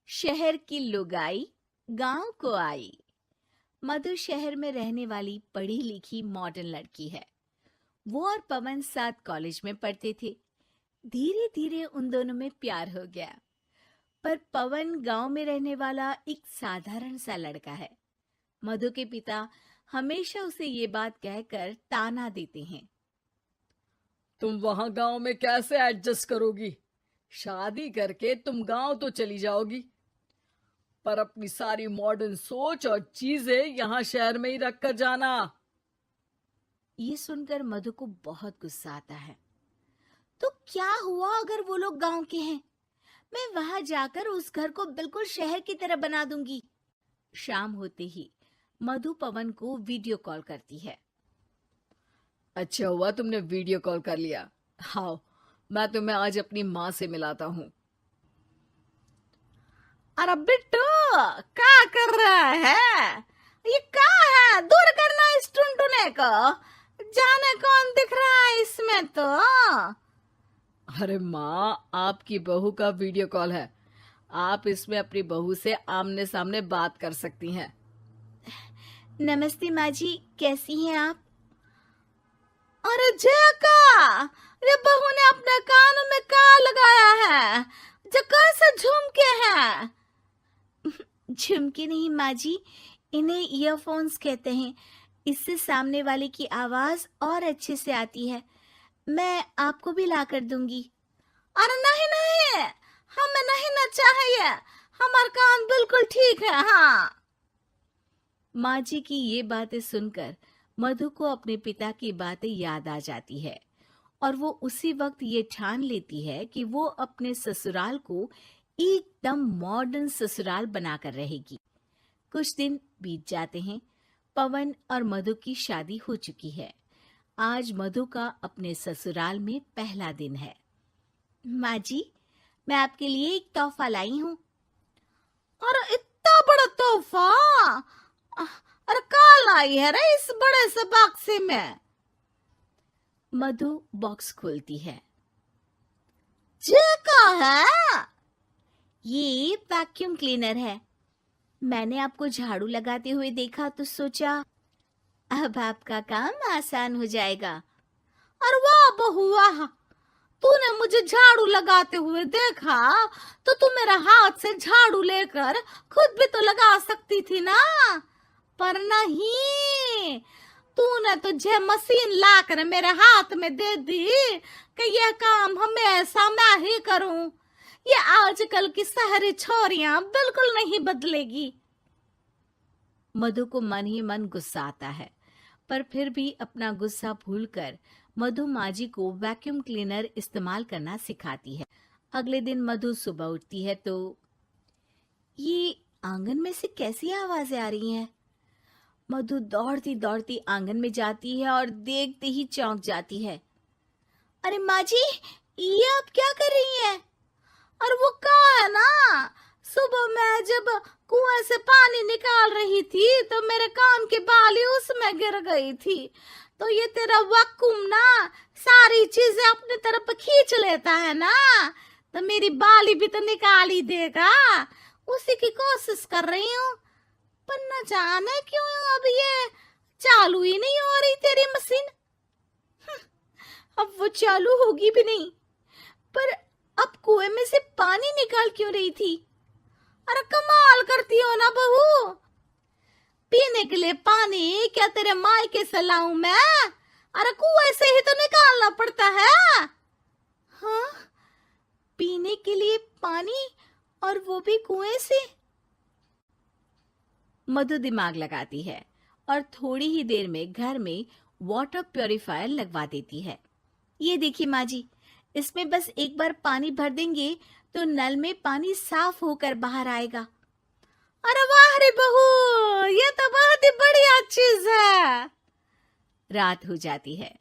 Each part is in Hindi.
शहर की लुगाई गांव को आई। मधु शहर में रहने वाली पढ़ी लिखी मॉडर्न लड़की है। वो और पवन साथ कॉलेज में पढ़ते थे। धीरे धीरे उन दोनों में प्यार हो गया। पर पवन गांव में रहने वाला एक साधारण सा लड़का है। मधु के पिता हमेशा उसे ये बात कहकर ताना देते हैं। तुम वहां गांव में कैसे एडजस्ट करोगी? शादी करके तुम गांव तो चली जाओगी, पर अपनी सारी मॉडर्न सोच और चीजें यहाँ शहर में ही रख कर जाना। ये सुनकर मधु को बहुत गुस्सा आता है। तो क्या हुआ अगर वो लोग गांव के हैं? मैं वहां जाकर उस घर को बिल्कुल शहर की तरह बना दूंगी। शाम होते ही मधु पवन को वीडियो कॉल करती है। अच्छा हुआ तुमने वीडियो कॉल कर लिया। हाँ, मैं तुम्हें आज अपनी माँ से मिलाता हूँ। अरे बिट्टू, क्या कर रहा है? ये क्या है? दूर करना इस टुनटुने को। जाने कौन दिख रहा है इसमें तो। अरे माँ, आपकी बहू का वीडियो कॉल है। आप इसमें अपनी बहू से आमने सामने बात कर सकती हैं। नमस्ते माँ जी, कैसी हैं आप? अरे जका, ये बहू ने अपने कानों में क्या लगाया है? जो कैसे झुमके हैं? झुमके नहीं माँ जी, इन्हें ईयरफोन्स कहते हैं। इससे सामने वाले की आवाज और अच्छे से आती है। मैं आपको भी ला कर दूंगी। अरे नहीं नहीं, हमें नहीं ना चाहिए। हमारा कान बिल्कुल ठीक है। हाँ। माँ जी की ये बातें सुनकर मधु को अपने पिता की बातें याद आ जाती है और वो उसी वक्त ये ठान लेती है कि वो अपने ससुराल को एकदम मॉडर्न ससुराल बनाकर रहेगी। कुछ दिन बीत जाते हैं। पवन और मधु की शादी हो चुकी है। आज मधु का अपने ससुराल में पहला दिन है। माँ जी, मैं आपके लिए एक तोहफा लाई हूँ। अरे इतना बड़ा तोहफा! अरे क्या लाई है रे इस बड़े से बक्से में? मधु बॉक्स खोलती है। ये क्या है? ये वैक्यूम क्लीनर है। मैंने आपको झाड़ू लगाते हुए देखा तो सोचा अब आपका काम आसान हो जाएगा। अरे वाह बहू वाह, तूने मुझे झाड़ू लगाते हुए देखा तो तू मेरा हाथ से झाड़ू लेकर खुद भी तो लगा सकती थी ना। पर नहीं, तूने तो जे मशीन लाकर मेरे हाथ में दे दी कि यह काम हमेशा मैं ही करूं। ये आजकल की शहरी छोरियां बिल्कुल नहीं बदलेगी। मधु को मन ही मन गुस्सा आता है, पर फिर भी अपना गुस्सा भूलकर मधु माजी को वैक्यूम क्लीनर इस्तेमाल करना सिखाती है। अगले दिन मधु सुबह उठती है तो ये आंगन में से कैसी आवाजें आ रही हैं? मधु दौड़ती दौड़ती आंगन में जाती है और देखते ही चौंक जाती है। अरे माँ जी, ये आप क्या कर रही हैं? और वो कहा है ना, सुबह मैं जब कुएं से पानी निकाल रही थी तो मेरे कान की बाली उसमें गिर गई थी। तो ये तेरा वैक्यूम ना सारी चीजें अपनी तरफ खींच लेता है ना, तो मेरी बाली भी तो निकाल ही देगा। उसी की कोशिश कर रही हूँ, पर न जाने क्यों अब ये चालू ही नहीं हो रही तेरी मशीन। अब वो चालू होगी भी नहीं। पर अब कुएं में से पानी निकाल क्यों रही थी? अरे कमाल करती हो ना बहू। पीने के लिए पानी क्या तेरे मायके से लाऊं मैं? अरे कुएं से ही तो निकालना पड़ता है। हाँ, पीने के लिए पानी, और वो भी कुएं से। मधु दिमाग लगाती है और थोड़ी ही देर में घर में वाटर प्यूरिफायर लगवा देती है। ये देखिए माँ जी, इसमें बस एक बार पानी भर देंगे तो नल में पानी साफ होकर बाहर आएगा। अरे वाह रे बहू, ये तो बहुत ही बढ़िया चीज है। रात हो जाती है।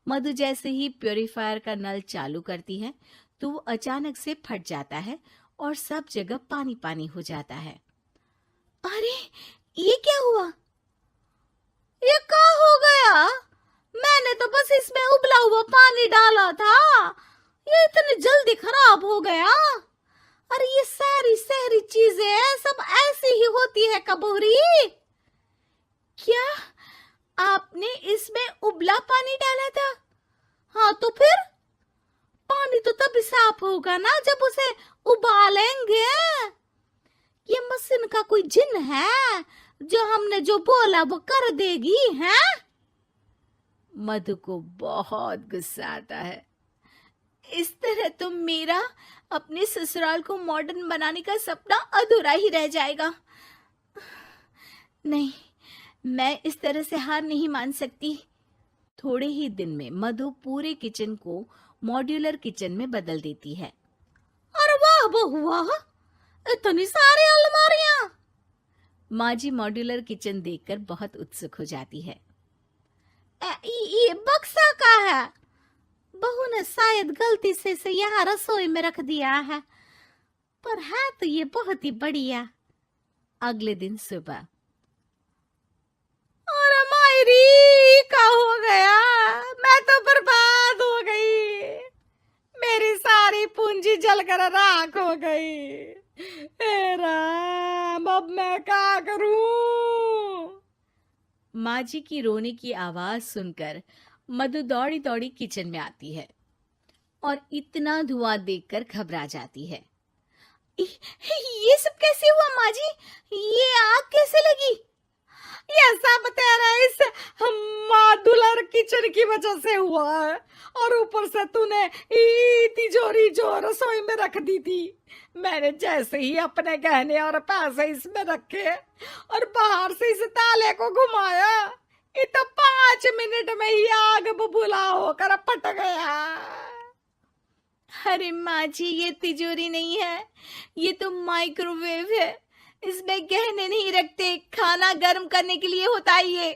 मधु जैसे ही प्यूरिफायर का नल चालू करती है तो वो अचानक से फट जाता है और सब जगह पानी पानी हो जाता है। अरे ये क्या हुआ? ये क्या हो गया? मैंने तो बस इसमें उबला हुआ पानी डाला था, ये इतनी जल्दी खराब हो गया। अरे ये सारी शहरी चीजें सब ऐसी ही होती है कबूरी। क्या आपने इसमें उबला पानी डाला था? हाँ तो फिर पानी तो तभी साफ होगा ना जब उसे उबालेंगे। ये मशीन का कोई जिन है जो हमने जो बोला वो कर देगी है? मधु को बहुत गुस्सा आता है। इस तरह तो मेरा अपने ससुराल को मॉडर्न बनाने का सपना अधूरा ही रह जाएगा। नहीं, मैं इस तरह से हार नहीं मान सकती। थोड़े ही दिन में मधु पूरे किचन को मॉड्यूलर किचन में बदल देती है। अरे वाह बहू वाह, इतनी सारी अलमारियां! माँ जी मॉड्यूलर किचन देखकर बहुत उत्सुक हो जाती है। ये बक्सा का है। बहू ने शायद गलती से इसे यहाँ रसोई में रख दिया है, पर है तो ये बहुत ही बढ़िया। अगले दिन सुबह, अरे मायरी क्या हो गया? मैं तो बर्बाद हो गई। मेरी सारी पूंजी जलकर राख हो गई। हे राम, अब मैं क्या करूं? माँ जी की रोने की आवाज सुनकर मधु दौड़ी दौड़ी किचन में आती है और इतना धुआं देखकर घबरा जाती है। ये सब कैसे हुआ माँ जी? ये आग कैसे लगी? ये सब तेरा इस मॉड्यूलर किचन की वजह से हुआ है, और ऊपर से तूने तिजोरी जो रसोई में रख दी थी, मैंने जैसे ही अपने गहने और पैसे इसमें रखे और बाहर से इस ताले को घुमाया, ये तो 5 मिनट में ही आग बबूला होकर फट गया। अरे माँ जी, ये तिजोरी नहीं है, ये तो माइक्रोवेव है। इसमें गहने नहीं रखते, खाना गर्म करने के लिए होता है ये।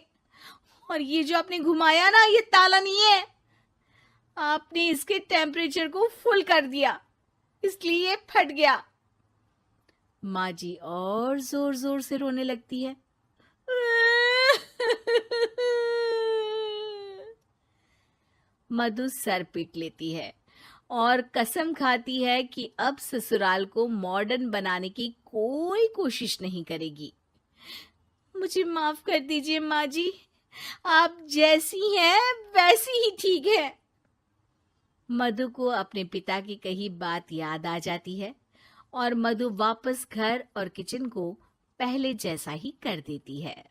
और ये जो आपने घुमाया ना, ये ताला नहीं है, आपने इसके टेम्परेचर को फुल कर दिया, इसलिए ये फट गया। माँ जी और जोर जोर से रोने लगती है। मधु सर पीट लेती है और कसम खाती है कि अब ससुराल को मॉडर्न बनाने की कोई कोशिश नहीं करेगी। मुझे माफ कर दीजिए माँ जी, आप जैसी हैं वैसी ही ठीक है। मधु को अपने पिता की कही बात याद आ जाती है और मधु वापस घर और किचन को पहले जैसा ही कर देती है।